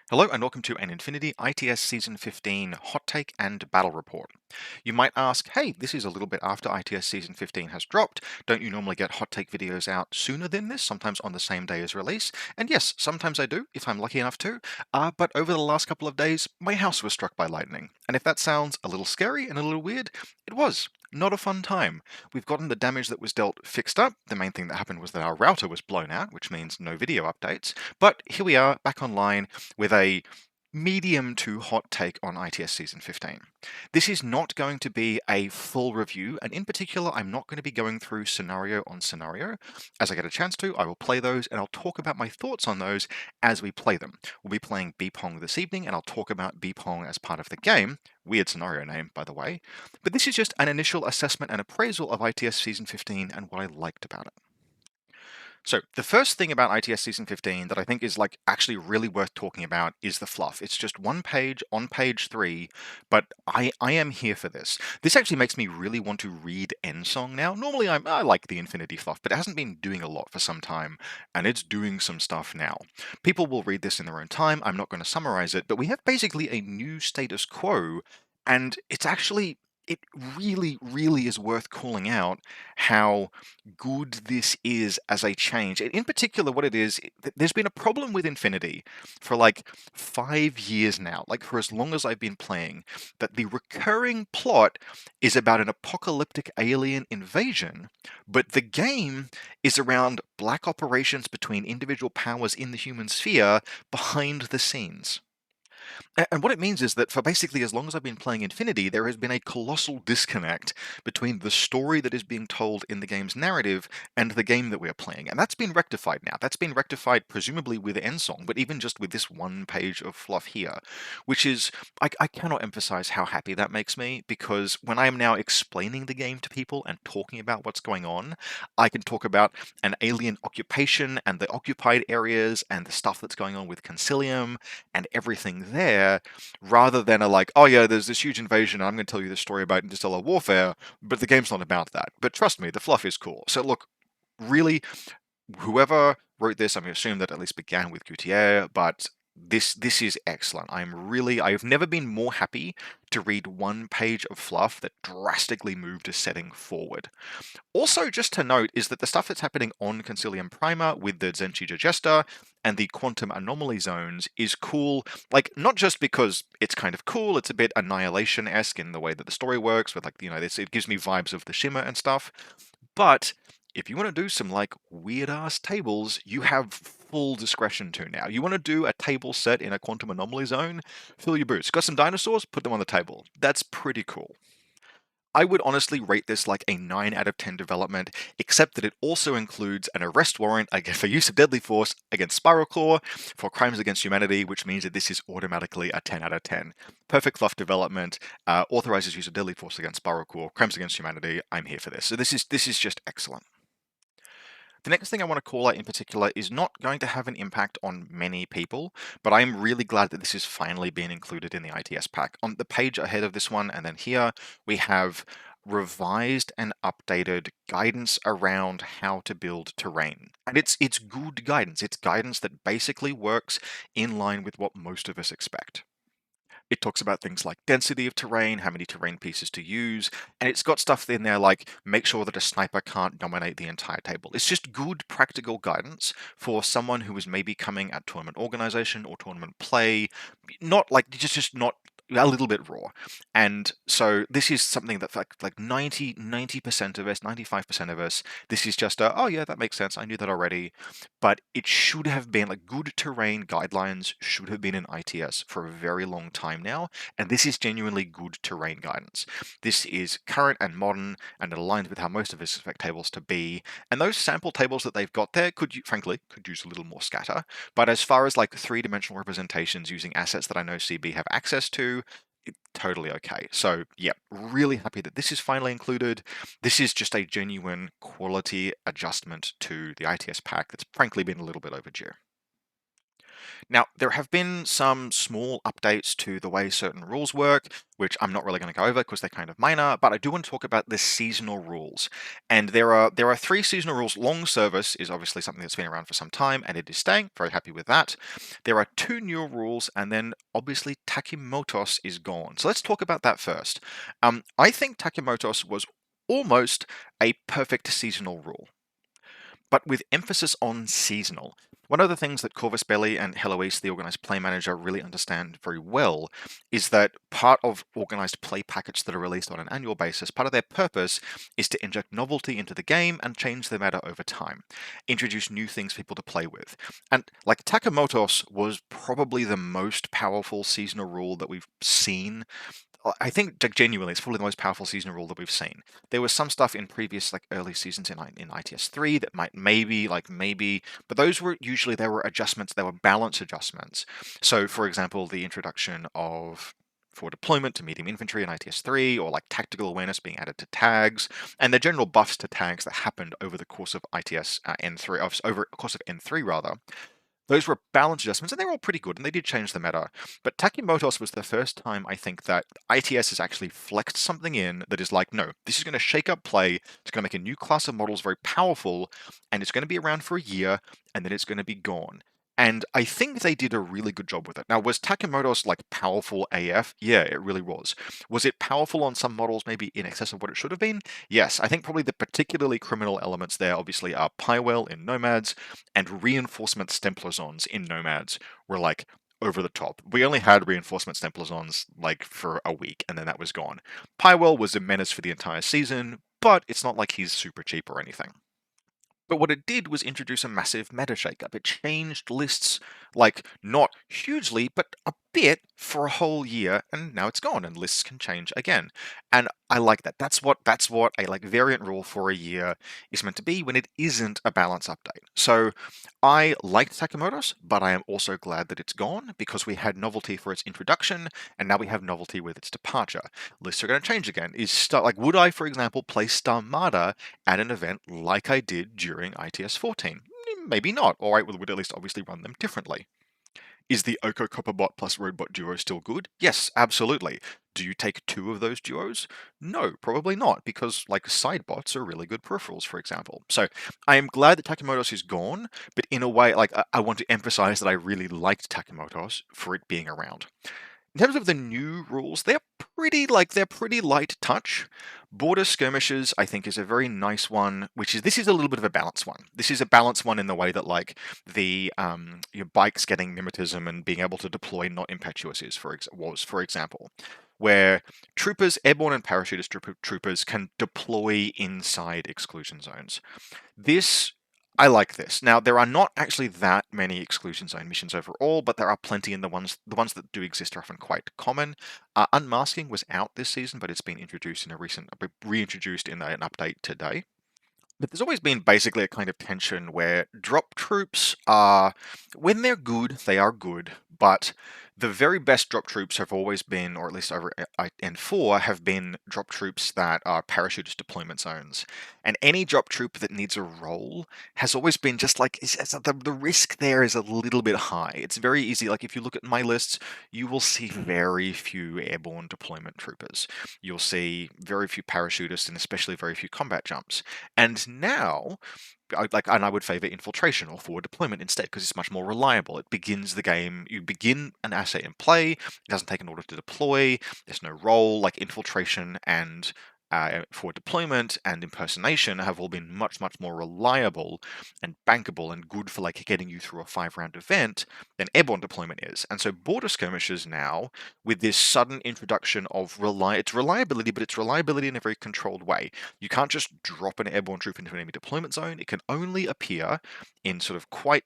Hello and welcome to an Infinity ITS Season 15 Hot Take and Battle Report. You might ask, hey, this is a little bit after ITS Season 15 has dropped. Don't you normally get Hot Take videos out sooner than this, sometimes on the same day as release? And yes, sometimes I do, if I'm lucky enough to. But over the last couple of days, my house was struck by lightning. And if that sounds a little scary and a little weird, it was. Not a fun time. We've gotten the damage that was dealt fixed up. The main thing that happened was that our router was blown out, which means no video updates. But here we are, back online with a medium to hot take on ITS Season 15. This is not going to be a full review, and in particular, I'm not going to be going through scenario on scenario. As I get a chance to, I will play those, and I'll talk about my thoughts on those as we play them. We'll be playing Bipong this evening, and I'll talk about Bipong as part of the game. Weird scenario name, by the way. But this is just an initial assessment and appraisal of ITS Season 15 and what I liked about it. So the first thing about ITS Season 15 that I think is actually really worth talking about is the fluff. It's just one page on page 3, but I am here for this. This actually makes me really want to read Endsong now. Normally I like the Infinity fluff, but it hasn't been doing a lot for some time, and it's doing some stuff now. People will read this in their own time. I'm not going to summarize it, but we have basically a new status quo, and it really, really is worth calling out how good this is as a change. In particular, what it is, there's been a problem with Infinity for like 5 years now, like for as long as I've been playing, that the recurring plot is about an apocalyptic alien invasion, but the game is around black operations between individual powers in the human sphere behind the scenes. And what it means is that for basically as long as I've been playing Infinity, there has been a colossal disconnect between the story that is being told in the game's narrative and the game that we're playing. And that's been rectified now. That's been rectified presumably with Endsong, but even just with this one page of fluff here, which is, I cannot emphasize how happy that makes me, because when I am now explaining the game to people and talking about what's going on, I can talk about an alien occupation and the occupied areas and the stuff that's going on with Concilium and everything there, rather than oh yeah, there's this huge invasion, and I'm going to tell you the story about interstellar warfare, but the game's not about that. But trust me, the fluff is cool. So look, really, whoever wrote this, I'm going to assume that at least began with Gutierrez, but this is excellent. I've never been more happy to read one page of fluff that drastically moved a setting forward. Also, just to note is that the stuff that's happening on Concilium Prima with the Zenchi Digesta and the quantum anomaly zones is cool, not just because it's kind of cool, it's a bit Annihilation-esque in the way that the story works, with it gives me vibes of the Shimmer and stuff, but if you want to do some weird-ass tables, you have full discretion to now. You want to do a table set in a quantum anomaly zone? Fill your boots. Got some dinosaurs? Put them on the table. That's pretty cool. I would honestly rate this like a 9 out of 10 development, except that it also includes an arrest warrant for use of deadly force against Spiral Claw for crimes against humanity, which means that this is automatically a 10 out of 10. Perfect fluff development, authorizes use of deadly force against Spiral Claw, crimes against humanity. I'm here for this. So this is just excellent. The next thing I want to call out in particular is not going to have an impact on many people, but I'm really glad that this has finally been included in the ITS pack. On the page ahead of this one, and then here, we have revised and updated guidance around how to build terrain. And it's good guidance. It's guidance that basically works in line with what most of us expect. It talks about things like density of terrain, how many terrain pieces to use, and it's got stuff in there like make sure that a sniper can't dominate the entire table. It's just good practical guidance for someone who is maybe coming at tournament organization or tournament play, not just not a little bit raw. And so this is something that like 90% of us, 95% of us, this is just oh yeah, that makes sense. I knew that already. But it should have been good terrain guidelines should have been in ITS for a very long time now. And this is genuinely good terrain guidance. This is current and modern and it aligns with how most of us expect tables to be. And those sample tables that they've got there frankly could use a little more scatter. But as far as three-dimensional representations using assets that I know CB have access to, totally okay. So yeah, really happy that this is finally included. This is just a genuine quality adjustment to the ITS pack that's frankly been a little bit overdue. Now, there have been some small updates to the way certain rules work, which I'm not really going to go over because they're kind of minor, but I do want to talk about the seasonal rules. And there are three seasonal rules. Long service is obviously something that's been around for some time, and it is staying. Very happy with that. There are two new rules, and then obviously Takimotos is gone. So let's talk about that first. I think Takimotos was almost a perfect seasonal rule, but with emphasis on seasonal. One of the things that Corvus Belli and Heloise, the organized play manager, really understand very well is that part of organized play packets that are released on an annual basis, part of their purpose is to inject novelty into the game and change the meta over time, introduce new things for people to play with. And like Takamotos was probably the most powerful seasonal rule that we've seen. I think genuinely it's probably the most powerful seasonal rule that we've seen. There was some stuff in previous like early seasons in ITS 3 that might maybe, but those were usually there were adjustments, there were balance adjustments. So for example, the introduction of for deployment to medium infantry in ITS 3, or like tactical awareness being added to tags, and the general buffs to tags that happened over the course of ITS N3, over the course of N3 rather. Those were balance adjustments, and they were all pretty good, and they did change the meta. But Takimotos was the first time I think that ITS has actually flexed something in that is like, no, this is going to shake up play. It's going to make a new class of models very powerful, and it's going to be around for a year, and then it's going to be gone. And I think they did a really good job with it. Now, was Takimotos like powerful AF? Yeah, it really was. Was it powerful on some models, maybe in excess of what it should have been? Yes, I think probably the particularly criminal elements there obviously are Pywell in Nomads and reinforcement Stempler Zones in Nomads were like over the top. We only had reinforcement Stempler Zones like for a week and then that was gone. Pywell was a menace for the entire season, but it's not like he's super cheap or anything. But what it did was introduce a massive meta shakeup. It changed lists, like, not hugely, but a bit for a whole year, and now it's gone, and lists can change again. And I like that. That's what a like variant rule for a year is meant to be when it isn't a balance update. So I liked Sakamoto's, but I am also glad that it's gone because we had novelty for its introduction, and now we have novelty with its departure. Lists are going to change again. Like, would I, for example, play Starmada at an event like I did during ITS 14? Maybe not, or I would at least obviously run them differently. Is the Oko Copperbot plus Roadbot duo still good? Yes, absolutely. Do you take two of those duos? No, probably not, because like sidebots are really good peripherals, for example. So I am glad that Takamotos is gone, but in a way, like I want to emphasize that I really liked Takamotos for it being around. In terms of the new rules, they're pretty light touch. Border skirmishes, I think, is a very nice one. This is a little bit of a balanced one. This is a balanced one in the way that like the your bikes getting mimetism and being able to deploy not impetuous was, for example, where troopers, airborne and parachutist troopers can deploy inside exclusion zones. This I like this. Now, there are not actually that many exclusion zone missions overall, but there are plenty, and the ones that do exist are often quite common. Unmasking was out this season, but it's been introduced in reintroduced in an update today. But there's always been basically a kind of tension where drop troops are, when they're good, they are good, but the very best drop troops have always been, or at least over N4, have been drop troops that are parachutist deployment zones. And any drop troop that needs a role has always been just like, the risk there is a little bit high. It's very easy, like if you look at my lists, you will see very few airborne deployment troopers. You'll see very few parachutists and especially very few combat jumps. And now, I would favor infiltration or forward deployment instead because it's much more reliable. It begins the game. You begin an asset in play. It doesn't take an order to deploy. There's no role. Like infiltration and forward deployment and impersonation have all been much more reliable and bankable and good for like getting you through a 5-round event than airborne deployment is. And so border skirmishes now, with this sudden introduction of it's reliability, but it's reliability in a very controlled way. You can't just drop an airborne troop into an enemy deployment zone. It can only appear in sort of quite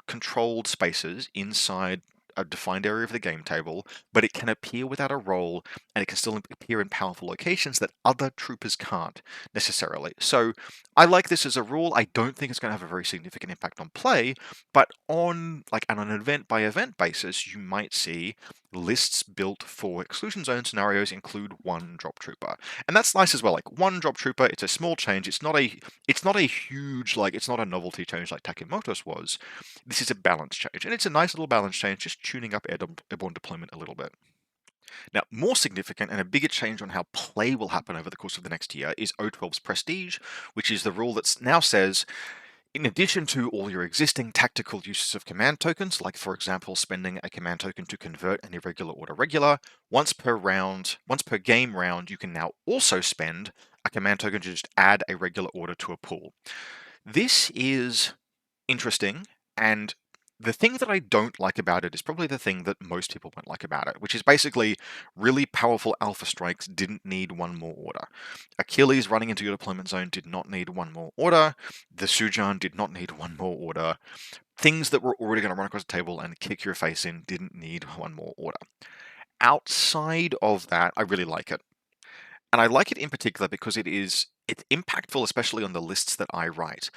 controlled spaces inside a defined area of the game table, but it can appear without a role, and it can still appear in powerful locations that other troopers can't necessarily. So I like this as a rule. I don't think it's going to have a very significant impact on play, but on an event by event basis, you might see lists built for exclusion zone scenarios include one drop trooper, and that's nice as well. Like one drop trooper, it's a small change. It's not a huge, like, it's not a novelty change like Takemoto's was. This is a balance change, and it's a nice little balance change, just tuning up airborne deployment a little bit. Now, more significant and a bigger change on how play will happen over the course of the next year is O12's Prestige, which is the rule that now says, in addition to all your existing tactical uses of command tokens, like for example spending a command token to convert an irregular order regular, once per game round, you can now also spend a command token to just add a regular order to a pool. This is interesting, and the thing that I don't like about it is probably the thing that most people won't like about it, which is basically really powerful alpha strikes didn't need one more order. Achilles running into your deployment zone did not need one more order. The Sujan did not need one more order. Things that were already going to run across the table and kick your face in didn't need one more order. Outside of that, I really like it. And I like it in particular because it's impactful, especially on the lists that I write.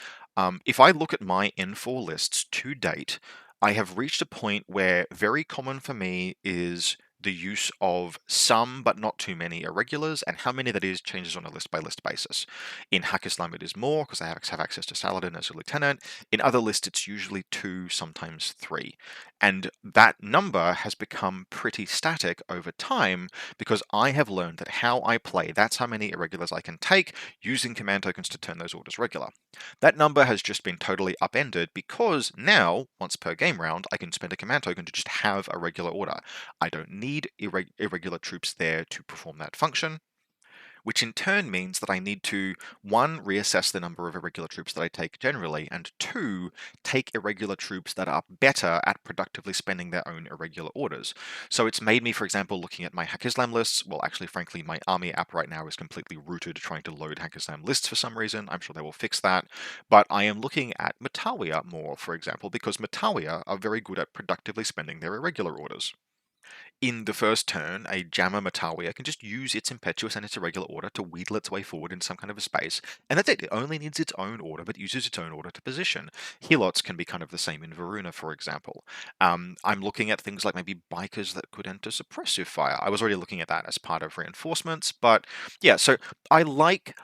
If I look at my N4 lists to date, I have reached a point where very common for me is the use of some but not too many irregulars, and how many that is changes on a list by list basis. In Haqqislam it is more because I have access to Saladin as a lieutenant. In other lists it's usually 2, sometimes 3. And that number has become pretty static over time because I have learned that how I play, that's how many irregulars I can take using command tokens to turn those orders regular. That number has just been totally upended because now, once per game round, I can spend a command token to just have a regular order. I don't need irregular troops there to perform that function, which in turn means that I need to, one, reassess the number of irregular troops that I take generally, and two, take irregular troops that are better at productively spending their own irregular orders. So it's made me, for example, looking at my Haqqislam lists, well, actually, frankly, my Army app right now is completely rooted trying to load Haqqislam lists for some reason. I'm sure they will fix that. But I am looking at Matawiya more, for example, because Matawiya are very good at productively spending their irregular orders. In the first turn, a Jammer Matawiya can just use its impetuous and its irregular order to wheedle its way forward in some kind of a space, and that's it. It only needs its own order, but uses its own order to position. Helots can be kind of the same in Varuna, for example. I'm looking at things like maybe bikers that could enter suppressive fire. I was already looking at that as part of reinforcements, but yeah. So I like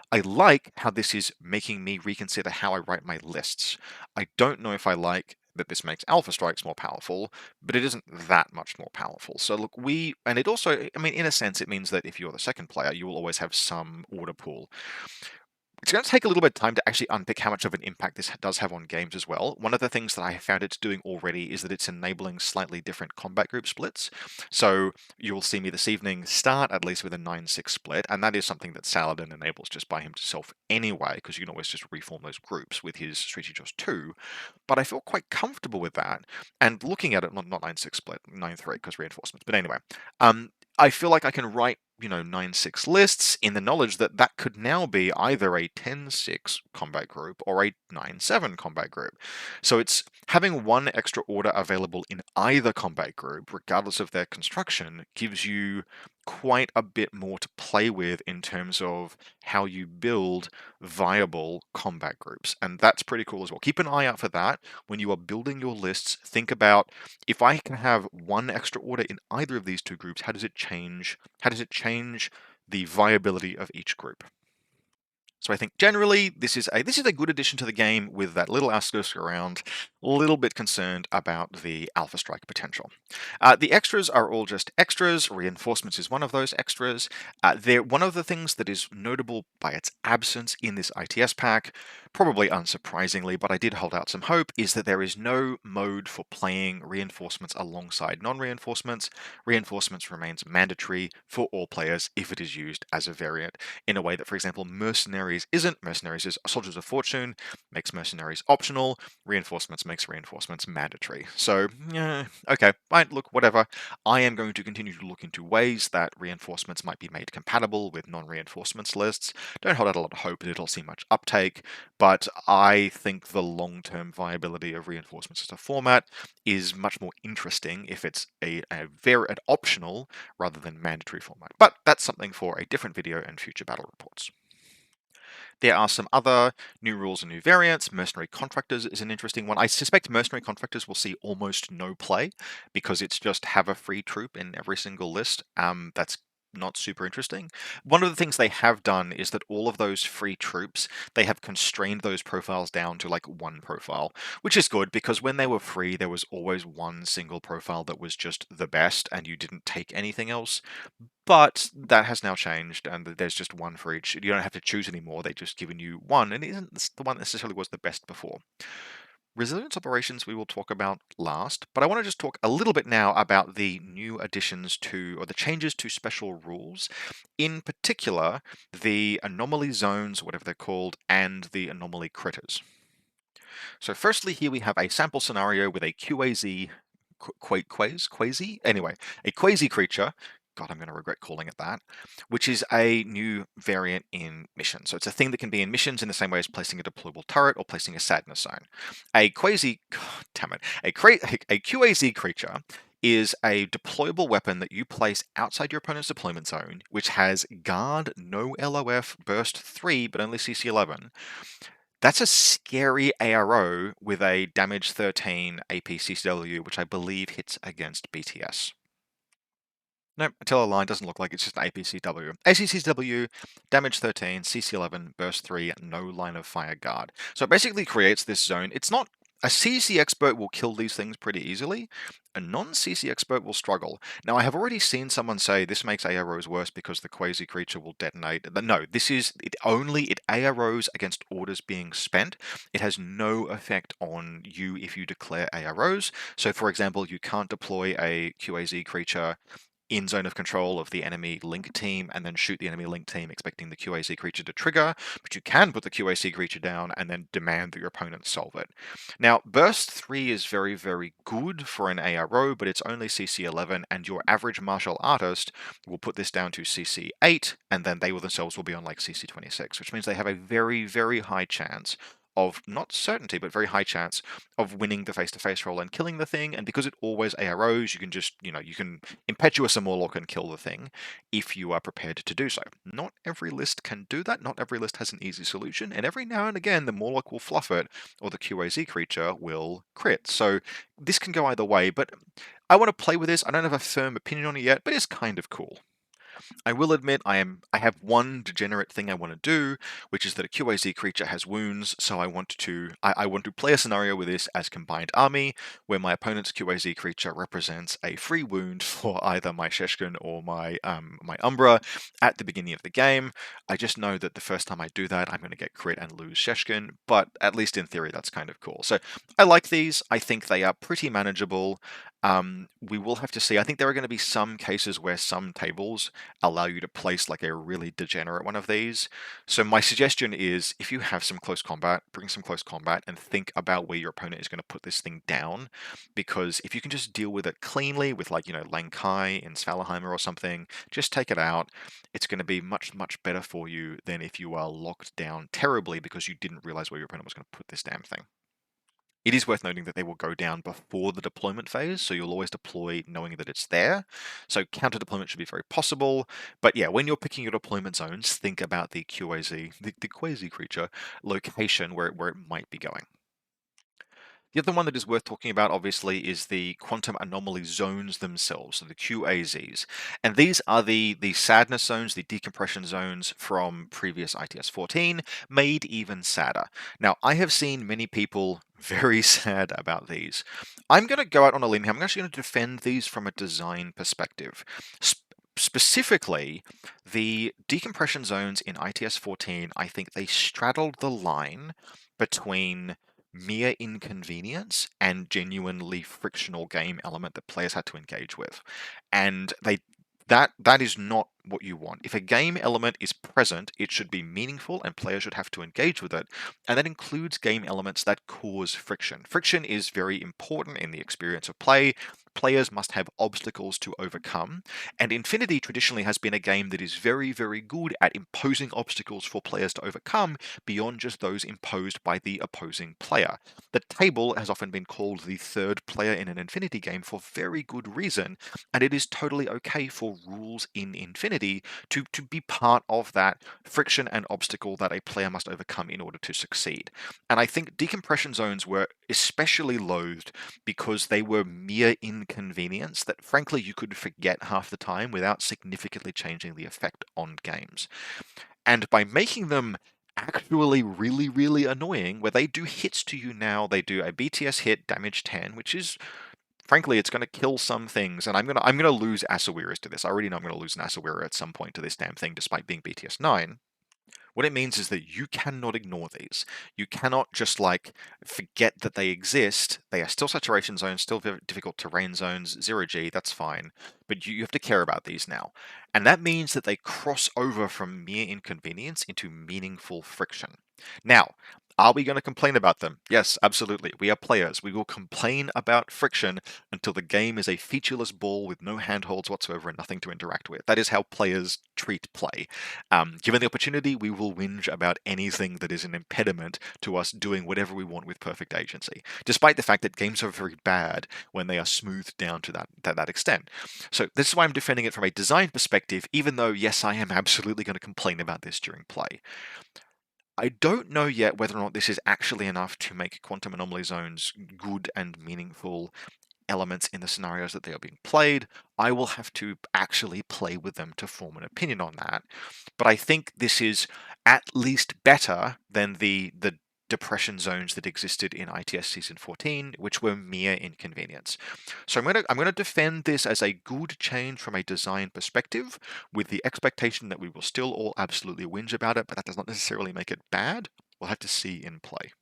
how this is making me reconsider how I write my lists. I don't know if I like that this makes alpha strikes more powerful, but it isn't that much more powerful. So look, and it also, I mean, in a sense, it means that if you're the second player, you will always have some order pool. It's going to take a little bit of time to actually unpick how much of an impact this does have on games as well. One of the things that I have found it's doing already is that it's enabling slightly different combat group splits. So you'll see me this evening start at least with a 9-6 split, and that is something that Saladin enables just by himself anyway, because you can always just reform those groups with his Strategos 2. But I feel quite comfortable with that. And looking at it, not 9-6 split, 9-3 because reinforcements. But anyway, I feel like I can write 9-6 lists in the knowledge that that could now be either a 10-6 combat group or a 9-7 combat group. So it's having one extra order available in either combat group, regardless of their construction, gives you quite a bit more to play with in terms of how you build viable combat groups. And that's pretty cool as well. Keep an eye out for that. When you are building your lists, think about, if I can have one extra order in either of these two groups, how does it change? How does it change the viability of each group? So I think generally this is a good addition to the game with that little asterisk around. A little bit concerned about the alpha strike potential. The extras are all just extras. Reinforcements is one of those extras. One of the things that is notable by its absence in this ITS pack, probably unsurprisingly, but I did hold out some hope, is that there is no mode for playing reinforcements alongside non-reinforcements. Reinforcements remains mandatory for all players if it is used as a variant, in a way that, for example, Mercenaries isn't. Mercenaries is Soldiers of Fortune, makes Mercenaries optional. Reinforcements makes reinforcements mandatory. So, yeah, okay, fine, look, whatever. I am going to continue to look into ways that reinforcements might be made compatible with non-reinforcements lists. Don't hold out a lot of hope that it'll see much uptake, but I think the long-term viability of reinforcements as a format is much more interesting if it's an optional rather than mandatory format. But that's something for a different video and future battle reports. There are some other new rules and new variants. Mercenary Contractors is an interesting one. I suspect Mercenary Contractors will see almost no play because it's just have a free troop in every single list. That's not super interesting. One of the things they have done is that all of those free troops, they have constrained those profiles down to like one profile, which is good because when they were free, there was always one single profile that was just the best and you didn't take anything else. But that has now changed, and there's just one for each. You don't have to choose anymore. They've just given you one, and it isn't the one that necessarily was the best before. Resilience operations we will talk about last, but I want to just talk a little bit now about the new additions to, or the changes to special rules, in particular, the anomaly zones, whatever they're called, and the anomaly critters. So firstly, here we have a sample scenario with a QAZ, quasi? Anyway, a quasi creature. God, I'm going to regret calling it that, which is a new variant in missions. So it's a thing that can be in missions in the same way as placing a deployable turret or placing a sadness zone. A quasi, God damn it, a QAZ creature is a deployable weapon that you place outside your opponent's deployment zone, which has guard, no LOF, burst 3, but only CC 11. That's a scary ARO with a damage 13 AP CCW, which I believe hits against BTS. Nope, Attila line doesn't look like it's just an APCW. ACCW, damage 13, CC 11, burst 3, no line of fire guard. So it basically creates this zone. It's not a CC expert will kill these things pretty easily. A non-CC expert will struggle. Now, I have already seen someone say this makes AROs worse because the quasi creature will detonate. No, this is it AROs against orders being spent. It has no effect on you if you declare AROs. So, for example, you can't deploy a QAZ creature in zone of control of the enemy link team and then shoot the enemy link team expecting the QAC creature to trigger, but you can put the QAC creature down and then demand that your opponent solve it. Now, Burst 3 is very, very good for an ARO, but it's only CC 11, and your average martial artist will put this down to CC 8, and then they themselves will be on like CC 26, which means they have a very, very high chance of, not certainty, but very high chance of winning the face-to-face roll and killing the thing. And because it always AROs, you can just, you can impetuous a Morlock and kill the thing if you are prepared to do so. Not every list can do that. Not every list has an easy solution. And every now and again, the Morlock will fluff it or the QAZ creature will crit. So this can go either way, but I want to play with this. I don't have a firm opinion on it yet, but it's kind of cool. I will admit I have one degenerate thing I want to do, which is that a QAZ creature has wounds, so I want to play a scenario with this as combined army, where my opponent's QAZ creature represents a free wound for either my Sheshkin or my Umbra at the beginning of the game. I just know that the first time I do that, I'm going to get crit and lose Sheshkin, but at least in theory, that's kind of cool. So I like these. I think they are pretty manageable. We will have to see. I think there are going to be some cases where some tables allow you to place like a really degenerate one of these. So my suggestion is if you have some close combat, bring some close combat and think about where your opponent is going to put this thing down. Because if you can just deal with it cleanly with like, Lang Kai in Svalaheimer or something, just take it out. It's going to be much, much better for you than if you are locked down terribly because you didn't realize where your opponent was going to put this damn thing. It is worth noting that they will go down before the deployment phase, so you'll always deploy knowing that it's there. So counter deployment should be very possible. But yeah, when you're picking your deployment zones, think about the QAZ, the quasi creature location where it might be going. The other one that is worth talking about, obviously, is the quantum anomaly zones themselves, so the QAZs. And these are the sadness zones, the decompression zones from previous ITS 14, made even sadder. Now, I have seen many people very sad about these. I'm going to go out on a limb here. I'm actually going to defend these from a design perspective. Specifically, the decompression zones in ITS 14, I think they straddled the line between mere inconvenience and genuinely frictional game element that players had to engage with. And that is not what you want. If a game element is present, it should be meaningful and players should have to engage with it. And that includes game elements that cause friction. Friction is very important in the experience of play. players must have obstacles to overcome, and Infinity traditionally has been a game that is very, very good at imposing obstacles for players to overcome beyond just those imposed by the opposing player. The table has often been called the third player in an Infinity game for very good reason, and it is totally okay for rules in Infinity to be part of that friction and obstacle that a player must overcome in order to succeed. And I think decompression zones were especially loathed because they were mere inconvenience that frankly you could forget half the time without significantly changing the effect on games. And by making them actually really, really annoying, where they do hits to you now, they do a BTS hit, damage 10, which is frankly, it's going to kill some things, and I'm gonna lose Asawiras to this. I already know I'm going to lose an Asawira at some point to this damn thing, despite being BTS 9. What it means is that you cannot ignore these. You cannot just like forget that they exist. They are still saturation zones, still very difficult terrain zones, 0G, that's fine. But you have to care about these now. And that means that they cross over from mere inconvenience into meaningful friction. Now, are we going to complain about them? Yes, absolutely. We are players. We will complain about friction until the game is a featureless ball with no handholds whatsoever and nothing to interact with. That is how players treat play. Given the opportunity, we will whinge about anything that is an impediment to us doing whatever we want with perfect agency, despite the fact that games are very bad when they are smoothed down to that extent. So this is why I'm defending it from a design perspective, even though, yes, I am absolutely going to complain about this during play. I don't know yet whether or not this is actually enough to make quantum anomaly zones good and meaningful elements in the scenarios that they are being played. I will have to actually play with them to form an opinion on that. But I think this is at least better than the depression zones that existed in ITS Season 14, which were mere inconvenience. So I'm gonna defend this as a good change from a design perspective, with the expectation that we will still all absolutely whinge about it, but that does not necessarily make it bad. We'll have to see in play.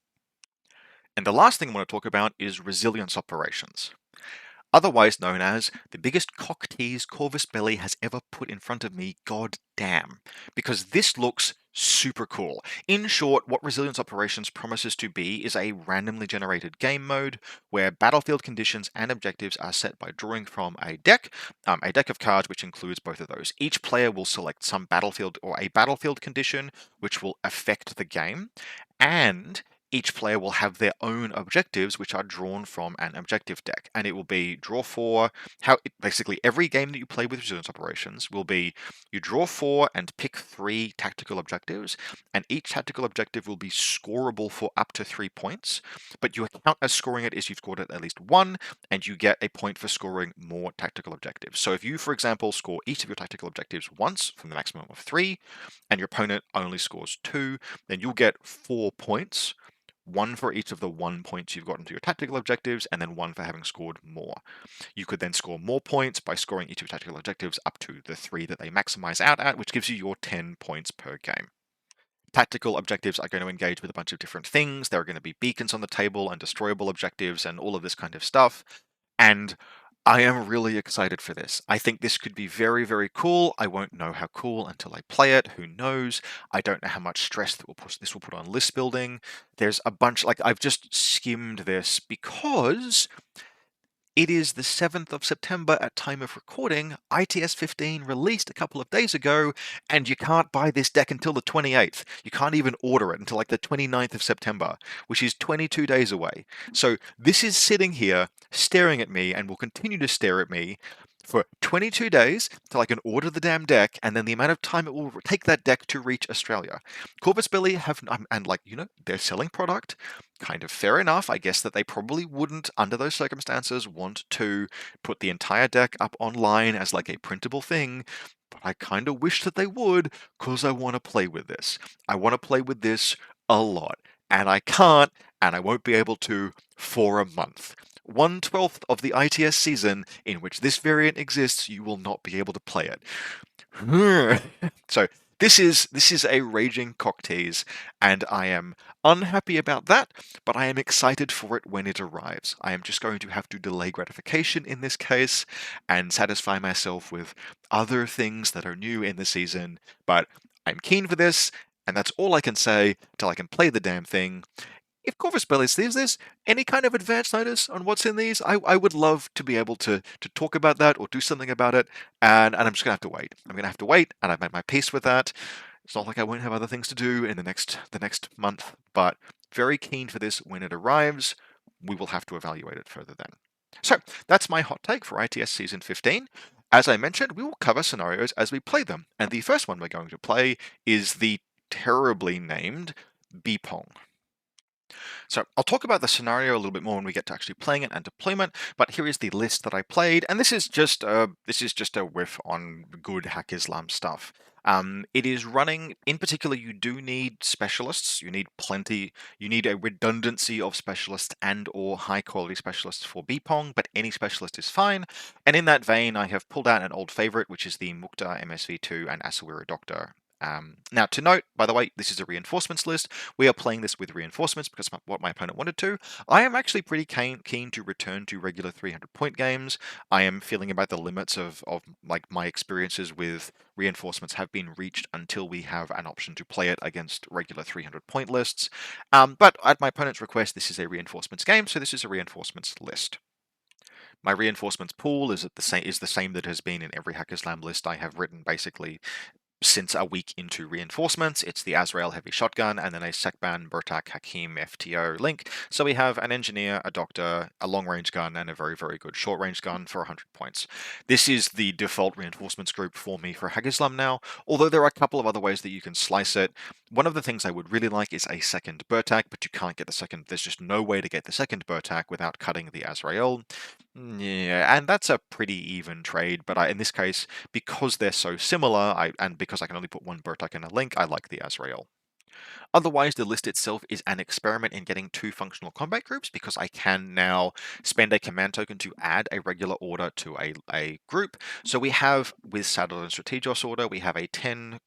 And the last thing I want to talk about is resilience operations, otherwise known as the biggest cock tease Corvus Belli has ever put in front of me, god damn, because this looks super cool. In short, what Resilience Operations promises to be is a randomly generated game mode where battlefield conditions and objectives are set by drawing from a deck of cards which includes both of those. Each player will select some battlefield or a battlefield condition which will affect the game, and each player will have their own objectives which are drawn from an objective deck, and it will be draw 4. Basically every game that you play with Resilience Operations will be you draw 4 and pick 3 tactical objectives, and each tactical objective will be scoreable for up to 3 points, but you count as scoring it as you've scored it at least 1, and you get a point for scoring more tactical objectives. So if you, for example, score each of your tactical objectives once from the maximum of 3, and your opponent only scores 2, then you'll get 4 points, 1 for each of the 1 points you've gotten to your tactical objectives, and then 1 for having scored more. You could then score more points by scoring each of your tactical objectives up to the 3 that they maximize out at, which gives you your 10 points per game. Tactical objectives are going to engage with a bunch of different things. There are going to be beacons on the table and destroyable objectives and all of this kind of stuff. And I am really excited for this. I think this could be very, very cool. I won't know how cool until I play it. Who knows? I don't know how much stress this will put on list building. There's a bunch, like I've just skimmed this because it is the 7th of September at time of recording. ITS 15 released a couple of days ago, and you can't buy this deck until the 28th. You can't even order it until like the 29th of September, which is 22 days away. So this is sitting here staring at me and will continue to stare at me for 22 days till I can order the damn deck, and then the amount of time it will take that deck to reach Australia. Corvus Belli have, and like, you know, they're selling product. Kind of fair enough. I guess that they probably wouldn't, under those circumstances, want to put the entire deck up online as like a printable thing. But I kind of wish that they would, because I want to play with this. I want to play with this a lot. And I can't, and I won't be able to for a month. 1/12 of the ITS season in which this variant exists, you will not be able to play it. So this is a raging cock tease, and I am unhappy about that, but I am excited for it when it arrives. I am just going to have to delay gratification in this case and satisfy myself with other things that are new in the season, but I'm keen for this, and that's all I can say till I can play the damn thing. If Corvus Belli sees this, any kind of advance notice on what's in these, I would love to be able to talk about that or do something about it, and I'm just going to have to wait. I'm going to have to wait, and I've made my peace with that. It's not like I won't have other things to do in the next month, but very keen for this when it arrives. We will have to evaluate it further then. So that's my hot take for ITS Season 15. As I mentioned, we will cover scenarios as we play them, and the first one we're going to play is the terribly named Bipong. So I'll talk about the scenario a little bit more when we get to actually playing it and deployment, but here is the list that I played, and this is just a whiff on good Haqqislam stuff. It is running, in particular, you do need specialists. You need plenty. You need a redundancy of specialists and or high quality specialists for Bipong, but any specialist is fine. And in that vein, I have pulled out an old favorite, which is the Mukhtar MSV2 and USAriadna. Now, to note, by the way, this is a reinforcements list. We are playing this with reinforcements because what my opponent wanted to. I am actually pretty keen to return to regular 300-point games. I am feeling about the limits of like my experiences with reinforcements have been reached until we have an option to play it against regular 300-point lists. But at my opponent's request, this is a reinforcements game, so this is a reinforcements list. My reinforcements pool is the same that has been in every Haqqislam list I have written, basically since a week into reinforcements. It's the Azrael heavy shotgun and then a Sekban Burtak Hakim FTO link. So we have an engineer, a doctor, a long range gun, and a very, very good short range gun for 100 points. This is the default reinforcements group for me for Haqqislam now, although there are a couple of other ways that you can slice it. One of the things I would really like is a second Burtak, but you can't get the second. There's just no way to get the second Burtak without cutting the Azrael. Yeah, and that's a pretty even trade, but in this case, because they're so similar, and because I can only put one Burtak in a link, I like the Azrael. Otherwise, the list itself is an experiment in getting two functional combat groups because I can now spend a command token to add a regular order to a group. So we have, with Saddle and Strategos order, we have a 10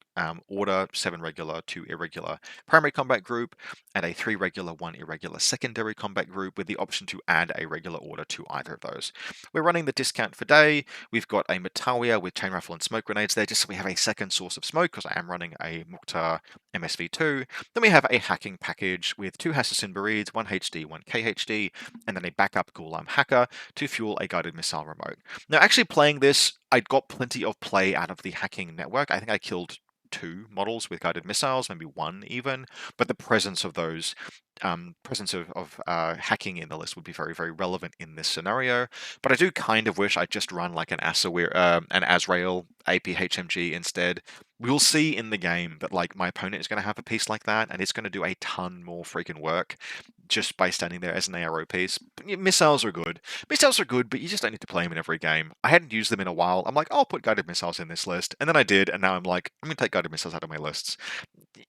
order, 7 regular, 2 irregular primary combat group, and a 3 regular, 1 irregular secondary combat group with the option to add a regular order to either of those. We're running the discount for day. We've got a Metalia with chain rifle and smoke grenades there, just so we have a second source of smoke because I am running a Mukhtar MSV2. Then we have a hacking package with 2 Hassassin Barids, 1 HD, 1 KHD, and then a backup Ghulam hacker to fuel a guided missile remote. Now, actually playing this, I got plenty of play out of the hacking network. I think I killed 2 models with guided missiles, maybe 1 even, but the presence of those hacking in the list would be very, very relevant in this scenario. But I do kind of wish I'd just run like an Azrael APHMG instead. We'll see in the game that like my opponent is going to have a piece like that, and it's going to do a ton more freaking work just by standing there as an ARO piece. Missiles are good. Missiles are good, but you just don't need to play them in every game. I hadn't used them in a while. I'm like, I'll put guided missiles in this list, and then I did, and now I'm like, I'm going to take guided missiles out of my lists.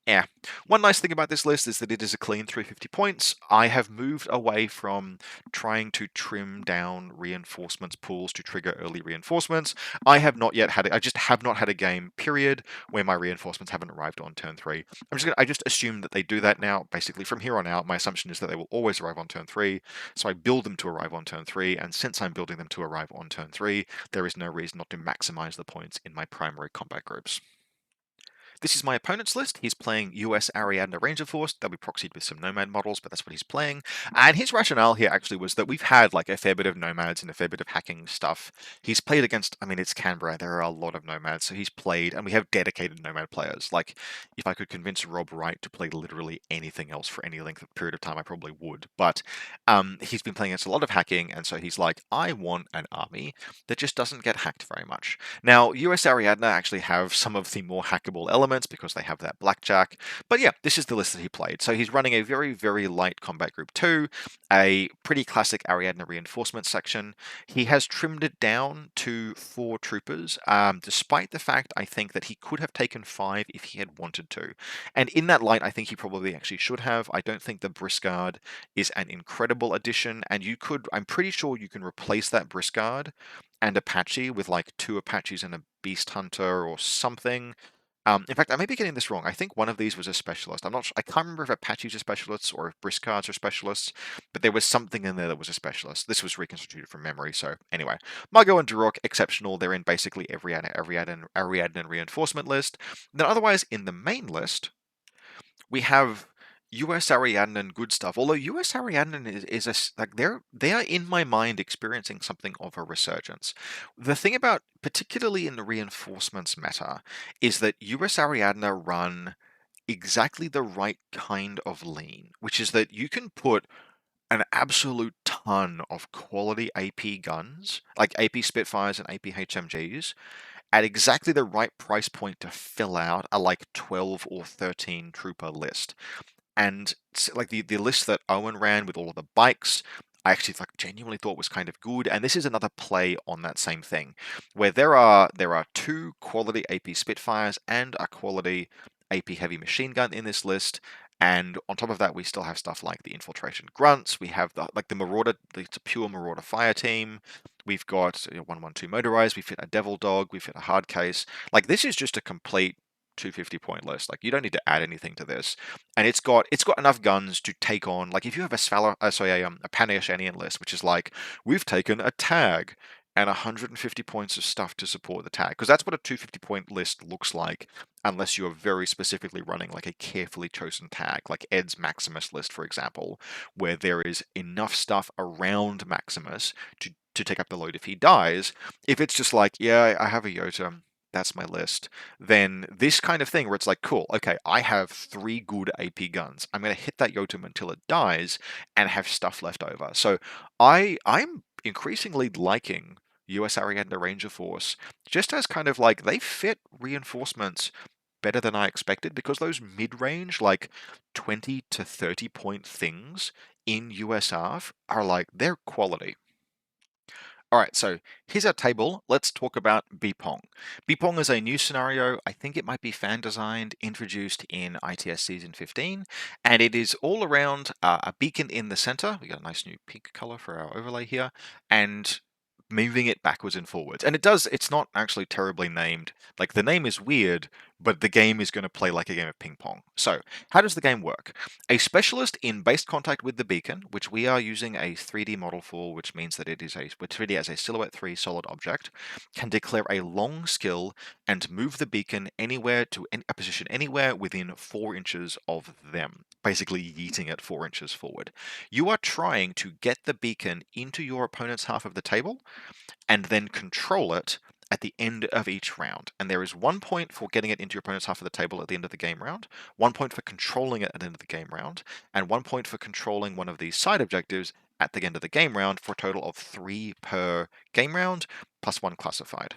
Yeah. One nice thing about this list is that it is a clean 350 points. I have moved away from trying to trim down reinforcements pools to trigger early reinforcements. I just have not had a game, period, where my reinforcements haven't arrived on turn 3. I just assume that they do that now. Basically, from here on out, my assumption is that they will always arrive on turn 3. So I build them to arrive on turn 3, and since I'm building them to arrive on turn 3, there is no reason not to maximize the points in my primary combat groups. This is my opponent's list. He's playing USAriadna Ranger Force. They'll be proxied with some Nomad models, but that's what he's playing. And his rationale here actually was that we've had like a fair bit of Nomads and a fair bit of hacking stuff. He's played against, I mean, it's Canberra. There are a lot of Nomads, so he's played, and we have dedicated Nomad players. Like, if I could convince Rob Wright to play literally anything else for any length of period of time, I probably would. But he's been playing against a lot of hacking, and so he's like, I want an army that just doesn't get hacked very much. Now, USAriadna actually have some of the more hackable elements because they have that blackjack. But yeah, this is the list that he played. So he's running a very, very light combat group 2, a pretty classic Ariadna reinforcement section. He has trimmed it down to 4 troopers, despite the fact I think that he could have taken 5 if he had wanted to. And in that light, I think he probably actually should have. I don't think the Briscard is an incredible addition, and I'm pretty sure you can replace that Briscard and Apache with like 2 Apaches and a Beast Hunter or something. In fact, I may be getting this wrong. I think one of these was a specialist. I'm not sure. I can't remember if Apaches are specialists or if Briscards are specialists, but there was something in there that was a specialist. This was reconstituted from memory. So anyway, Margot and Durok, exceptional. They're in basically every Ariadna reinforcement list. Then otherwise, in the main list, we have USAriadna and good stuff. Although USAriadna is like they are in my mind experiencing something of a resurgence. The thing about particularly in the reinforcements meta is that USAriadna run exactly the right kind of lean, which is that you can put an absolute ton of quality AP guns, like AP Spitfires and AP HMGs, at exactly the right price point to fill out a like 12 or 13 trooper list. And like the list that Owen ran with all of the bikes, I actually like genuinely thought was kind of good. And this is another play on that same thing, where there are two quality AP Spitfires and a quality AP heavy machine gun in this list. And on top of that, we still have stuff like the infiltration grunts. We have the Marauder, it's a pure Marauder fire team. We've got 112 motorized. We fit a Devil Dog. We fit a hard case. Like this is just a complete 250-point list. Like you don't need to add anything to this, and it's got enough guns to take on. Like if you have a Pan-Oceanian list, which is like we've taken a tag and 150 points of stuff to support the tag, because that's what a 250-point list looks like, unless you're very specifically running like a carefully chosen tag, like Ed's Maximus list, for example, where there is enough stuff around Maximus to take up the load if he dies. If it's just like, yeah, I have a Yota, that's my list, then this kind of thing where it's like, cool, okay, I have 3 good AP guns. I'm going to hit that Yotum until it dies and have stuff left over. So I'm increasingly liking USAriadna Ranger Force just as kind of like they fit reinforcements better than I expected, because those mid-range like 20 to 30 point things in USARF are like they're quality. All right, so here's our table. Let's talk about Bipong. Bipong is a new scenario. I think it might be fan designed, introduced in ITS Season 15, and it is all around a beacon in the center. We got a nice new pink color for our overlay here, and moving it backwards and forwards. And it's not actually terribly named. Like the name is weird, but the game is going to play like a game of ping pong. So, how does the game work? A specialist in base contact with the beacon, which we are using a 3D model for, which means that it is a 3D as a silhouette 3 solid object, can declare a long skill and move the beacon anywhere to a position anywhere within 4 inches of them, basically yeeting it 4 inches forward. You are trying to get the beacon into your opponent's half of the table and then control it at the end of each round. And there is 1 point for getting it into your opponent's half of the table at the end of the game round, 1 point for controlling it at the end of the game round, and 1 point for controlling one of these side objectives at the end of the game round, for a total of 3 per game round, plus 1 classified.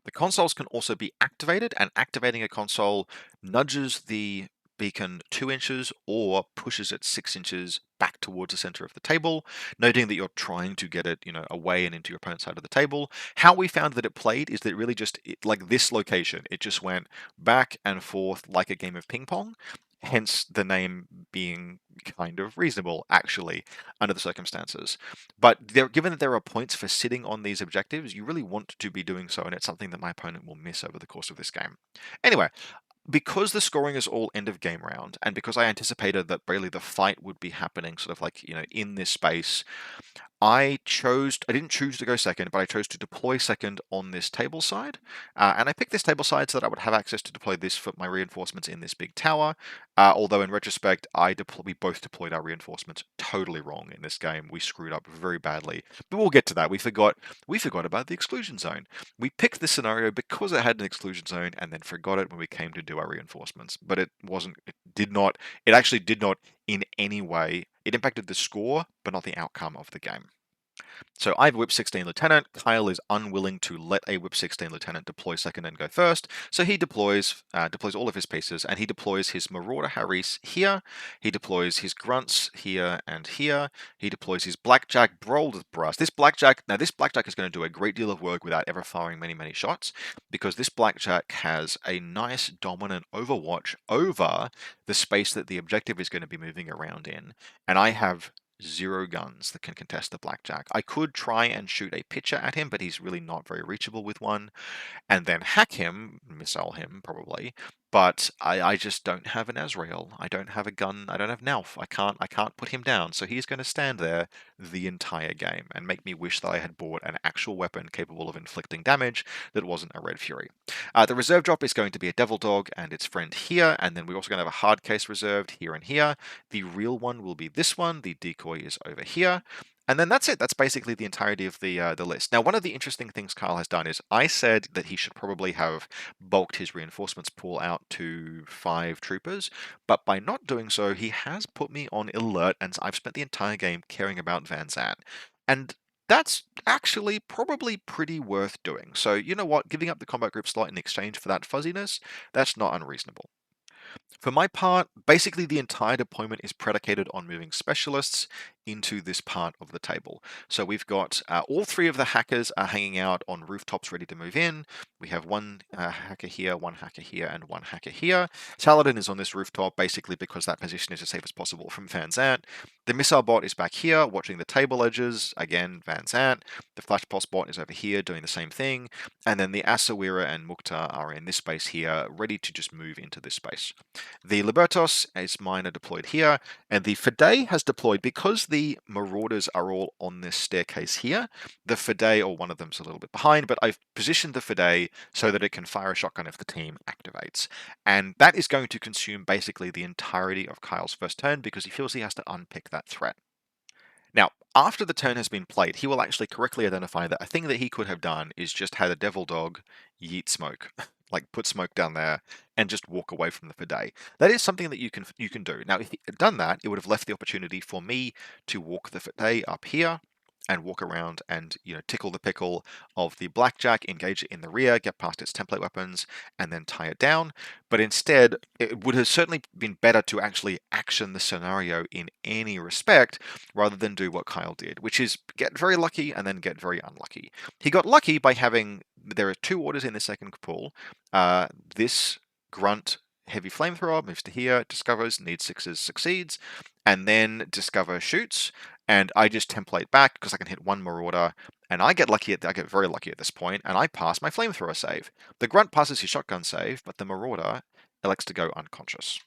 The consoles can also be activated, and activating a console nudges the beacon 2 inches or pushes it 6 inches back towards the center of the table, noting that you're trying to get it, away and into your opponent's side of the table. How we found that it played is that it really just, like this location, it just went back and forth like a game of ping pong, hence the name being kind of reasonable, actually, under the circumstances. But given that there are points for sitting on these objectives, you really want to be doing so, and it's something that my opponent will miss over the course of this game. Anyway, because the scoring is all end of game round, and because I anticipated that really the fight would be happening sort of like, in this space, I didn't choose to go second, but I chose to deploy second on this table side. And I picked this table side so that I would have access to deploy this for my reinforcements in this big tower. Although in retrospect, we both deployed our reinforcements totally wrong in this game. We screwed up very badly. But we'll get to that. We forgot about the exclusion zone. We picked this scenario because it had an exclusion zone, and then forgot it when we came to do our reinforcements. But it actually did not in any way. It impacted the score, but not the outcome of the game. So I have a Whip 16 Lieutenant. Kyle is unwilling to let a Whip 16 Lieutenant deploy second and go first, so he deploys all of his pieces, and he deploys his Marauder Harris here. He deploys his Grunts here and here. He deploys his Blackjack Broiled Brass. This Blackjack is going to do a great deal of work without ever firing many, many shots, because this Blackjack has a nice dominant overwatch over the space that the objective is going to be moving around in, and I have 0 guns that can contest the Blackjack. I could try and shoot a pitcher at him, but he's really not very reachable with one, and then hack him, missile him probably, but I just don't have an Azrael. I don't have a gun. I don't have Nauf. I can't put him down. So he's going to stand there the entire game and make me wish that I had bought an actual weapon capable of inflicting damage that wasn't a Red Fury. The reserve drop is going to be a Devil Dog and its friend here, and then we're also going to have a hard case reserved here and here. The real one will be this one. The decoy is over here. And then that's it. That's basically the entirety of the list. Now, one of the interesting things Kyle has done is I said that he should probably have bulked his reinforcements pool out to 5 troopers, but by not doing so, he has put me on alert, and I've spent the entire game caring about Van Zant. And that's actually probably pretty worth doing. So, you know what? Giving up the combat group slot in exchange for that fuzziness, that's not unreasonable. For my part, basically the entire deployment is predicated on moving specialists into this part of the table. So we've got all 3 of the hackers are hanging out on rooftops ready to move in. We have one hacker here, one hacker here, and one hacker here. Saladin is on this rooftop basically because that position is as safe as possible from Van Zant. The missile bot is back here watching the table edges, again Van Zant. The flash pulse bot is over here doing the same thing. And then the Asawira and Mukhtar are in this space here, ready to just move into this space. The Libertos, as mine, are deployed here, and the Fidei has deployed because the Marauders are all on this staircase here. The Fidei, or one of them's a little bit behind, but I've positioned the Fidei so that it can fire a shotgun if the team activates. And that is going to consume basically the entirety of Kyle's first turn because he feels he has to unpick that threat. Now, after the turn has been played, he will actually correctly identify that a thing that he could have done is just had a Devil Dog yeet smoke, like put smoke down there and just walk away from the Fidei. That is something that you can do. Now, if he had done that, it would have left the opportunity for me to walk the Fidei up here and walk around and tickle the pickle of the blackjack, engage it in the rear, get past its template weapons, and then tie it down. But instead, it would have certainly been better to actually action the scenario in any respect rather than do what Kyle did, which is get very lucky and then get very unlucky. He got lucky by having, there are 2 orders in the second pool. This grunt heavy flamethrower moves to here, discovers, needs 6s, succeeds, and then discover shoots, and I just template back because I can hit 1 marauder, and I get very lucky at this point, and I pass my flamethrower save. The grunt passes his shotgun save, but the marauder elects to go unconscious.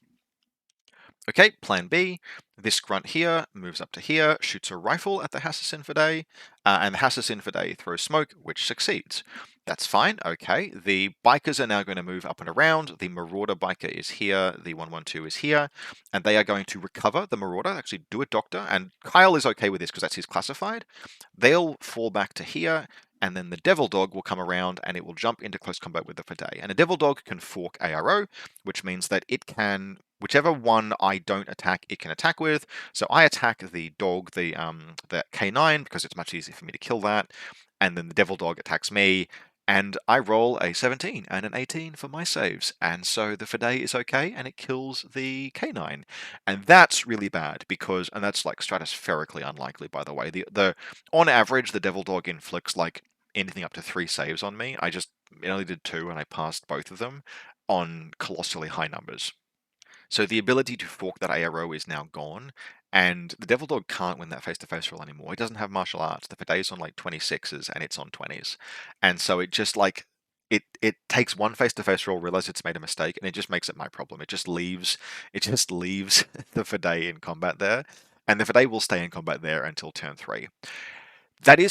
Okay, plan B. This grunt here moves up to here, shoots a rifle at the Hassassin Fidei, and the Hassassin Fidei throws smoke, which succeeds. That's fine, okay. The bikers are now going to move up and around. The Marauder biker is here, the 112 is here, and they are going to recover the Marauder, actually do a doctor, and Kyle is okay with this because that's his classified. They'll fall back to here, and then the Devil Dog will come around and it will jump into close combat with the Fidei. And a Devil Dog can fork ARO, which means that it can, whichever one I don't attack, it can attack with. So I attack the dog, the K9, because it's much easier for me to kill that. And then the Devil Dog attacks me, and I roll a 17 and an 18 for my saves. And so the Fidei is okay, and it kills the K9. And that's really bad because, and that's like stratospherically unlikely, by the way. On average, the Devil Dog inflicts like anything up to 3 saves on me. It only did 2, and I passed both of them on colossally high numbers. So the ability to fork that ARO is now gone, and the Devil Dog can't win that face-to-face roll anymore. It doesn't have martial arts. The Fidei's on like 26s, and it's on 20s. And so it just like, it takes one face-to-face roll, realizes it's made a mistake, and it just makes it my problem. It just leaves the Fidei in combat there, and the Fidei will stay in combat there until turn 3.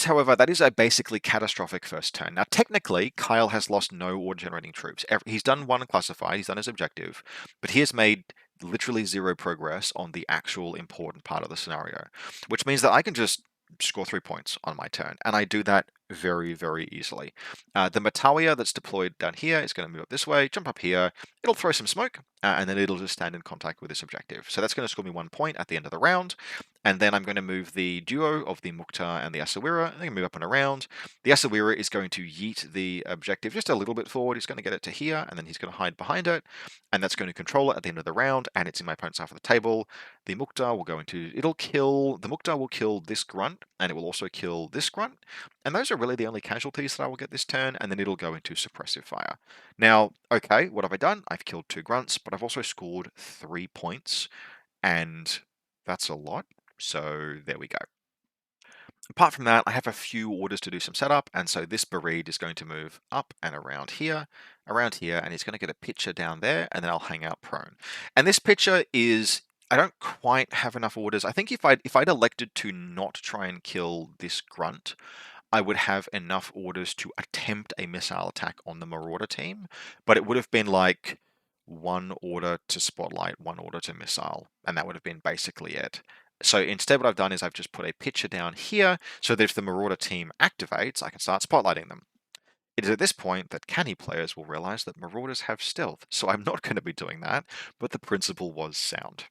However, that is a basically catastrophic first turn. Now, technically, Kyle has lost no order-generating troops. He's done 1 classified, he's done his objective, but he has made literally 0 progress on the actual important part of the scenario, which means that I can just score 3 points on my turn, and I do that very, very easily. The Matalia that's deployed down here is going to move up this way, jump up here, it'll throw some smoke, and then it'll just stand in contact with this objective. So that's going to score me 1 point at the end of the round, and then I'm going to move the duo of the Mukhtar and the Asawira. They can move up and around. The Asawira is going to yeet the objective just a little bit forward. He's going to get it to here, and then he's going to hide behind it, and that's going to control it at the end of the round, and it's in my opponent's half of the table. The Mukhtar will go into, the Mukhtar will kill this grunt, and it will also kill this grunt, and those are really the only casualties that I will get this turn, and then it'll go into suppressive fire. Now, okay, what have I done? I've killed 2 grunts, but I've also scored 3 points, and that's a lot. So there we go. Apart from that, I have a few orders to do some setup, and so this Bereed is going to move up and around here, and he's going to get a picture down there, and then I'll hang out prone. And this picture is, I don't quite have enough orders. I think if I'd elected to not try and kill this grunt, I would have enough orders to attempt a missile attack on the Marauder team, but it would have been like one order to spotlight, one order to missile, and that would have been basically it. So instead what I've done is I've just put a picture down here so that if the Marauder team activates, I can start spotlighting them. It is at this point that canny players will realize that Marauders have stealth, so I'm not going to be doing that, but the principle was sound.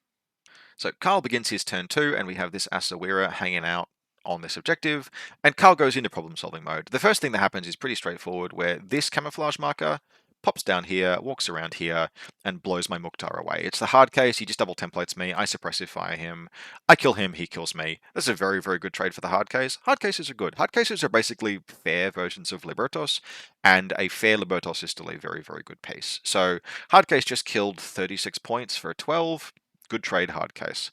So Carl begins his turn 2, and we have this Asawira hanging out on this objective, and Carl goes into problem-solving mode. The first thing that happens is pretty straightforward, where this camouflage marker pops down here, walks around here, and blows my Mukhtar away. It's the hard case, he just double templates me, I suppressive fire him, I kill him, he kills me. This is a very, very good trade for the hard case. Hard cases are good. Hard cases are basically fair versions of Libertos, and a fair Libertos is still a very, very good pace. So hard case just killed 36 points for a 12. Good trade, hard case.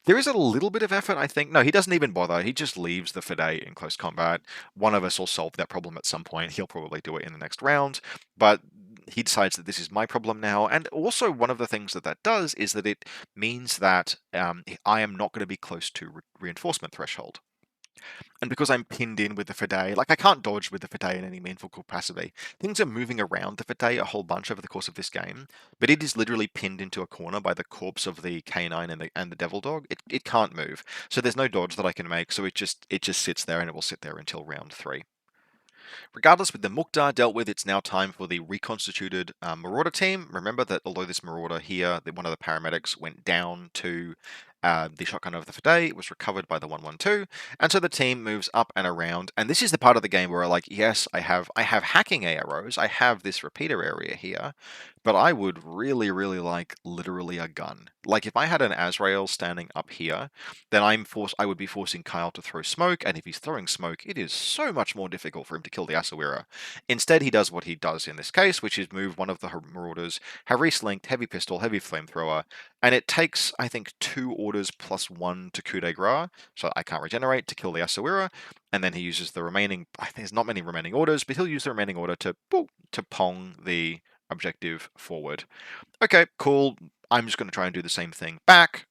There is a little bit of effort, I think. No, he doesn't even bother. He just leaves the Fide in close combat. One of us will solve that problem at some point. He'll probably do it in the next round. But he decides that this is my problem now. And also one of the things that that does is that it means that I am not going to be close to reinforcement threshold. And because I'm pinned in with the Fide, like I can't dodge with the Fide in any meaningful capacity. Things are moving around the Fide a whole bunch over the course of this game, but it is literally pinned into a corner by the corpse of the Canine and the Devil Dog. It can't move, so there's no dodge that I can make. So it just sits there, and it will sit there until round 3. Regardless, with the Mukhtar dealt with, it's now time for the reconstituted Marauder team. Remember that although this Marauder here, one of the paramedics went down to the shotgun of the Fide, it was recovered by the 112, and so the team moves up and around. And this is the part of the game where, like, yes, I have hacking arrows, I have this repeater area here, but I would really, really like literally a gun. Like if I had an Azrael standing up here, then I would be forcing Kyle to throw smoke, and if he's throwing smoke, it is so much more difficult for him to kill the Asawira. Instead, he does what he does in this case, which is move one of the Marauders, have Linked, heavy pistol, heavy flamethrower, and it takes, I think, 2 orders plus 1 to coup de grace, so I can't regenerate, to kill the Asawira, and then he uses the remaining, I think there's not many remaining orders, but he'll use the remaining order to pong the objective forward. Okay, cool. I'm just going to try and do the same thing back.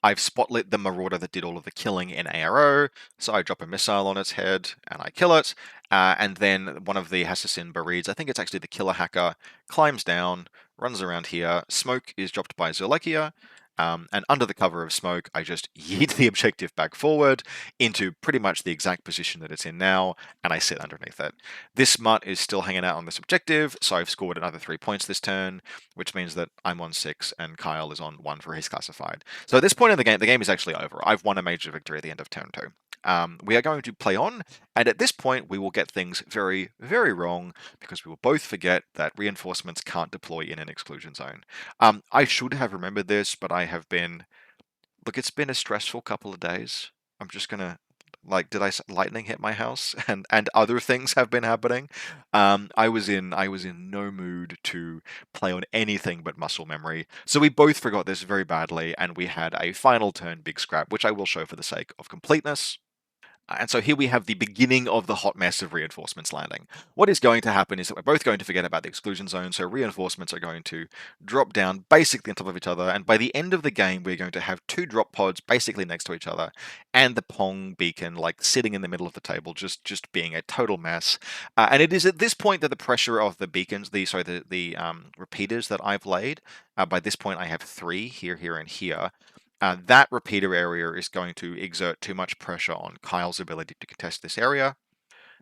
I've spotlit the Marauder that did all of the killing in ARO, so I drop a missile on its head and I kill it. And then one of the Assassin Bereeds, I think it's actually the killer hacker, climbs down, runs around here. Smoke is dropped by Zerlekia. And under the cover of smoke, I just yeet the objective back forward into pretty much the exact position that it's in now, and I sit underneath it. This mutt is still hanging out on this objective, so I've scored another 3 points this turn, which means that I'm on 6 and Kyle is on 1 for his classified. So at this point in the game is actually over. I've won a major victory at the end of turn 2. We are going to play on, and at this point we will get things very, very wrong because we will both forget that reinforcements can't deploy in an exclusion zone. I should have remembered this, but I have been... Look, it's been a stressful couple of days. I'm just gonna... Like, did lightning hit my house? And other things have been happening. I was in no mood to play on anything but muscle memory. So we both forgot this very badly, and we had a final turn big scrap, which I will show for the sake of completeness. And so here we have the beginning of the hot mess of reinforcements landing. What is going to happen is that we're both going to forget about the exclusion zone, so reinforcements are going to drop down basically on top of each other, and by the end of the game we're going to have 2 drop pods basically next to each other, and the Pong beacon like sitting in the middle of the table, just being a total mess. And it is at this point that the pressure of the beacons, the repeaters that I've laid, by this point I have 3 here, here, and here. That repeater area is going to exert too much pressure on Kyle's ability to contest this area,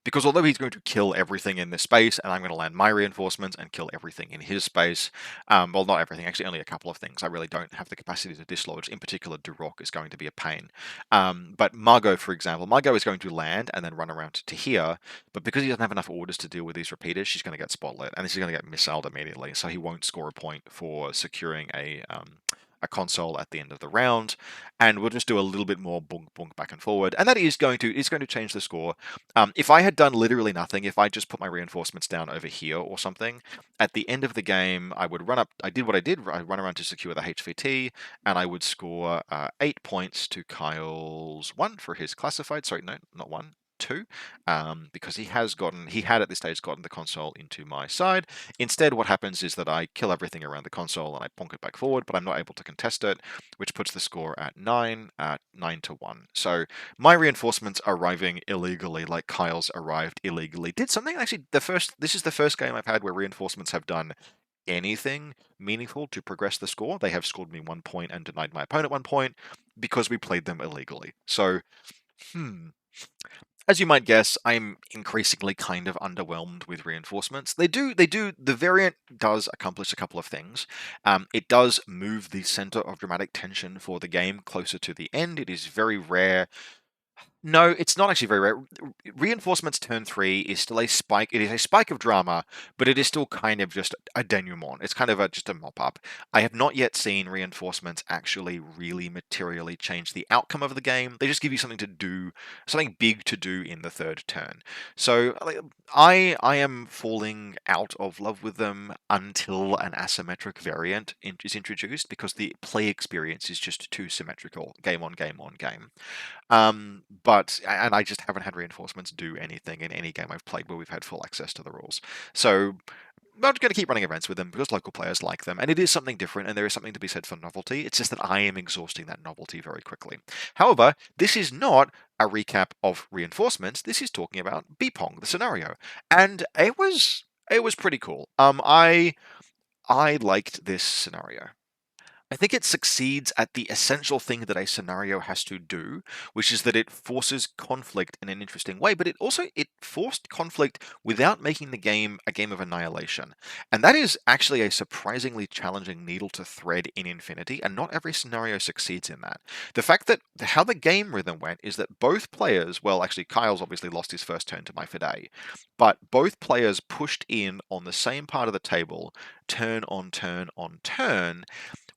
because although he's going to kill everything in this space, and I'm going to land my reinforcements and kill everything in his space, well, not everything, actually only a couple of things. I really don't have the capacity to dislodge. In particular, Duroc is going to be a pain. But Margot, for example, Margot is going to land and then run around to here, but because he doesn't have enough orders to deal with these repeaters, she's going to get spotlit, and this is going to get missiled immediately, so he won't score a point for securing a a console at the end of the round, and we'll just do a little bit more bonk bonk back and forward, and that is going to change the score. If I had done literally nothing, if I just put my reinforcements down over here or something, at the end of the game, I would run up. I did what I did. I run around to secure the HVT, and I would score 8 points to Kyle's 1 for his classified. Sorry, no, not 1. 2, because he had at this stage gotten the console into my side. Instead, what happens is that I kill everything around the console and I bonk it back forward, but I'm not able to contest it, which puts the score at 9 to 1. So my reinforcements arriving illegally, like Kyle's arrived illegally, did something. Actually, this is the first game I've had where reinforcements have done anything meaningful to progress the score. They have scored me 1 point and denied my opponent 1 point because we played them illegally. So, as you might guess, I'm increasingly kind of underwhelmed with reinforcements. The variant does accomplish a couple of things. It does move the center of dramatic tension for the game closer to the end. It is very rare. No, it's not actually very rare. Reinforcements turn 3 is still a spike. It is a spike of drama, but it is still kind of just a denouement. It's kind of just a mop-up. I have not yet seen reinforcements actually really materially change the outcome of the game. They just give you something to do, something big to do in the third turn. So I am falling out of love with them until an asymmetric variant is introduced, because the play experience is just too symmetrical, game on game on game. And I just haven't had reinforcements do anything in any game I've played where we've had full access to the rules. So I'm just going to keep running events with them because local players like them, and it is something different, and there is something to be said for novelty. It's just that I am exhausting that novelty very quickly. However, this is not a recap of reinforcements. This is talking about Bipong, the scenario, and it was pretty cool. I liked this scenario. I think it succeeds at the essential thing that a scenario has to do, which is that it forces conflict in an interesting way, but it forced conflict without making the game a game of annihilation. And that is actually a surprisingly challenging needle to thread in Infinity, and not every scenario succeeds in that. The fact that how the game rhythm went is that both players, well, actually Kyle's obviously lost his first turn to my Fide, but both players pushed in on the same part of the table, turn on turn on turn,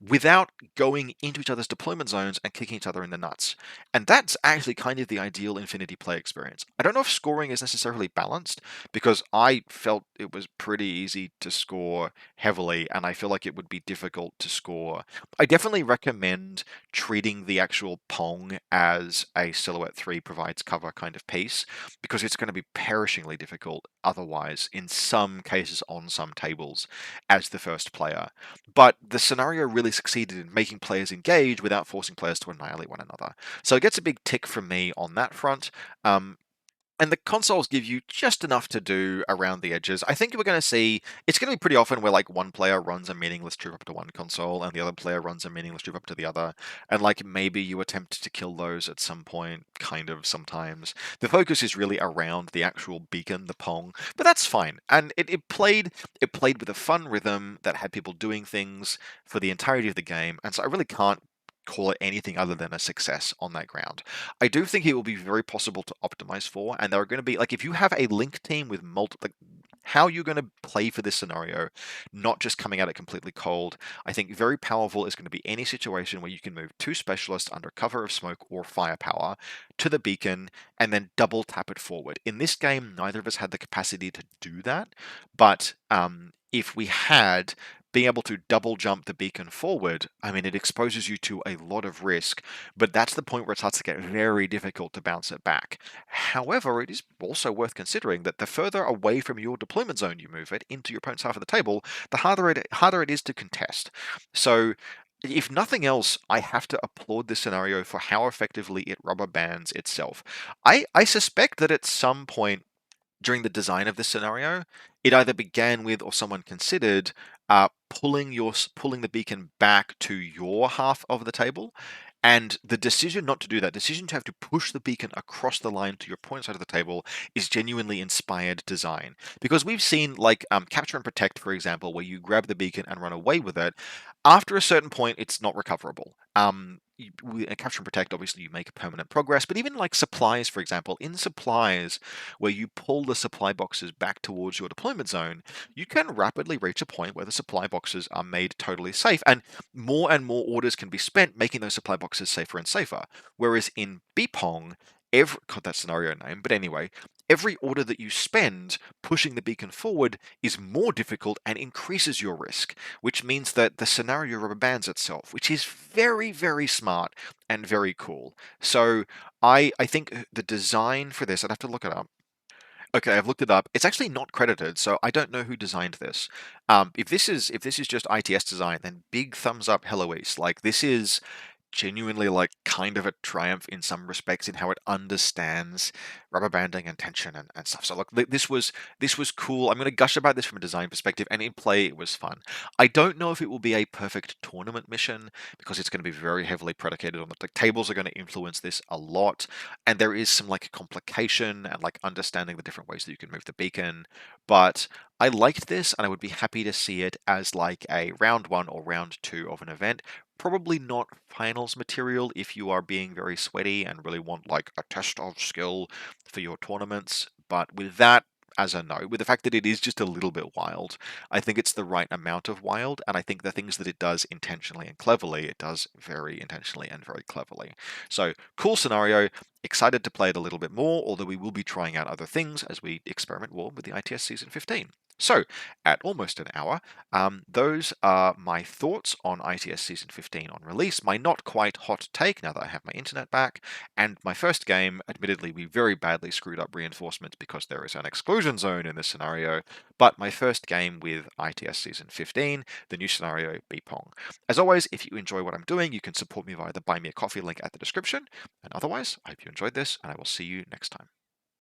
without going into each other's deployment zones and kicking each other in the nuts. And that's actually kind of the ideal Infinity play experience. I don't know if scoring is necessarily balanced, because I felt it was pretty easy to score heavily, and I feel like it would be difficult to score. I definitely recommend treating the actual Pong as a Silhouette 3 provides cover kind of piece, because it's going to be perishingly difficult otherwise, in some cases on some tables, as the first player. But the scenario really succeeded in making players engage without forcing players to annihilate one another. So it gets a big tick from me on that front. And the consoles give you just enough to do around the edges. I think we're going to see, it's going to be pretty often where like one player runs a meaningless troop up to one console and the other player runs a meaningless troop up to the other. And like maybe you attempt to kill those at some point, kind of sometimes. The focus is really around the actual beacon, the Pong, but that's fine. And it played with a fun rhythm that had people doing things for the entirety of the game. And so I really can't call it anything other than a success on that ground. I do think it will be very possible to optimize for, and there are going to be, like, if you have a link team with multiple, like, how you're going to play for this scenario, not just coming at it completely cold. I think very powerful is going to be any situation where you can move 2 specialists under cover of smoke or firepower to the beacon and then double tap it forward. In this game, neither of us had the capacity to do that, but if we had, being able to double jump the beacon forward, I mean, it exposes you to a lot of risk, but that's the point where it starts to get very difficult to bounce it back. However, it is also worth considering that the further away from your deployment zone you move it into your opponent's half of the table, the harder it is to contest. So, if nothing else, I have to applaud this scenario for how effectively it rubber bands itself. I suspect that at some point during the design of this scenario, it either began with or someone considered pulling the beacon back to your half of the table, and the decision not to do that, decision to have to push the beacon across the line to your point side of the table, is genuinely inspired design. Because we've seen, like, Capture and Protect, for example, where you grab the beacon and run away with it. After a certain point, it's not recoverable. capture and protect, obviously you make permanent progress, but even like supplies, for example, in supplies where you pull the supply boxes back towards your deployment zone, you can rapidly reach a point where the supply boxes are made totally safe, and more orders can be spent making those supply boxes safer and safer. Whereas in Bipong, God, that scenario name, but anyway, every order that you spend pushing the beacon forward is more difficult and increases your risk, which means that the scenario rubber bands itself, which is very, very smart and very cool. So I think the design for this, I'd have to look it up. Okay, I've looked it up. It's actually not credited, so I don't know who designed this. If this is just ITS design, then big thumbs up, Heloise. Like this is genuinely like kind of a triumph in some respects in how it understands rubber banding and tension and stuff. So look, this was cool. I'm going to gush about this from a design perspective, and in play it was fun. I don't know if it will be a perfect tournament mission because it's going to be very heavily predicated on the tables are going to influence this a lot, and there is some like complication and like understanding the different ways that you can move the beacon. But I liked this, and I would be happy to see it as like a round one or round two of an event. Probably not finals material if you are being very sweaty and really want like a test of skill for your tournaments. But with that as a no, with the fact that it is just a little bit wild, I think it's the right amount of wild, and I think the things that it does intentionally and cleverly, it does very intentionally and very cleverly. So cool scenario. Excited to play it a little bit more, although we will be trying out other things as we experiment more with the ITS Season 15. So, at almost an hour, those are my thoughts on ITS Season 15 on release, my not quite hot take now that I have my internet back, and my first game. Admittedly, we very badly screwed up reinforcements because there is an exclusion zone in this scenario, but my first game with ITS Season 15, the new scenario, Bipong. As always, if you enjoy what I'm doing, you can support me via the Buy Me a Coffee link at the description, and otherwise, I hope you enjoyed this, and I will see you next time.